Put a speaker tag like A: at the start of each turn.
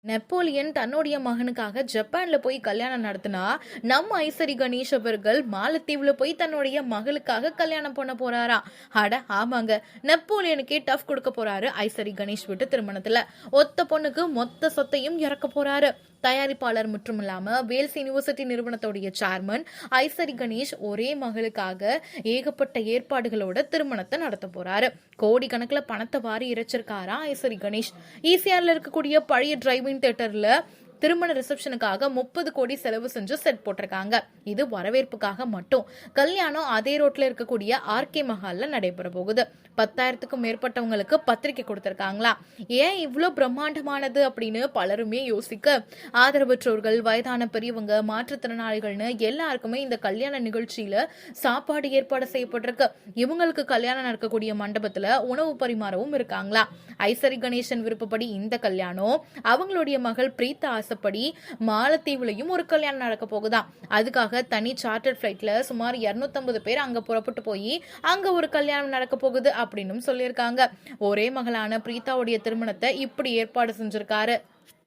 A: Napoleon தன்னுடைய மகனுக்காக ஜப்பான்ல போய் கல்யாணம் நடத்தினா, நம்ம ஐசரி கணேஷ் அவர்கள் மாலத்தீவுல போய் தன்னுடைய மகளுக்காக கல்யாணம் பண்ண போறாராம். அட ஆமாங்க, நெப்போலியனுக்கே டஃப் கொடுக்க போறாரு ஐசரி கணேஷ் வீட்டு திருமணத்துல. ஒத்த பொண்ணுக்கு மொத்த சொத்தையும் இறக்க போறாரு. தயாரிப்பாளர் மட்டுமில்லாம வேல்ஸ் யூனிவர்சிட்டி நிறுவனத்துடைய சேர்மன் ஐசரி கணேஷ் ஒரே மகளுக்காக ஏகப்பட்ட ஏற்பாடுகளோட திருமணத்தை நடத்த போறாரு. கோடி கணக்குல பணத்தை வாரி இறைச்சிருக்காரா ஐசரி கணேஷ். ஈசிஆர்ல இருக்கக்கூடிய பழைய டிரைவிங் தியேட்டர்ல திருமண ரிசப்ஷனுக்காக 30 கோடி செலவு செஞ்சு செட் போட்டிருக்காங்க. இது வரவேற்புக்காக மட்டும். கல்யாணம் அதே ரோட்ல இருக்கக்கூடிய ஆர்கே மஹால்ல நடைபெற போகுது. 10,000க்கும் மேற்பட்டவங்களுக்கு பத்திரிகை கொடுத்திருக்காங்களா. ஏன் இவ்வளவு பிரம்மாண்டமானது அப்படின்னு பலருமே யோசிக்க, ஆதரவற்றோர்கள், வயதான பெரியவங்க, மாற்றுத்திறனாளிகள்னு எல்லாருக்குமே இந்த கல்யாண நிகழ்ச்சியில சாப்பாடு ஏற்பாடு செய்யப்பட்டிருக்கு. இவங்களுக்கு கல்யாணம் நடக்கக்கூடிய மண்டபத்துல உணவு பரிமாறவும் இருக்காங்களா. ஐசரி கணேசன் விருப்பப்படி இந்த கல்யாணம், அவங்களுடைய மகள் பிரீத்தா ஆசைப்படி மாலத்தீவுலையும் ஒரு கல்யாணம் நடக்க போகுதாம். அதுக்காக தனி சார்ட்டர் பிளைட்ல சுமார் 250 பேர் அங்க புறப்பட்டு போய் அங்க ஒரு கல்யாணம் நடக்க போகுது அப்படின்னு சொல்லியிருக்காங்க. ஒரே மகளான பிரீத்தாவுடைய திருமணத்தை இப்படி ஏற்பாடு செஞ்சிருக்காரு.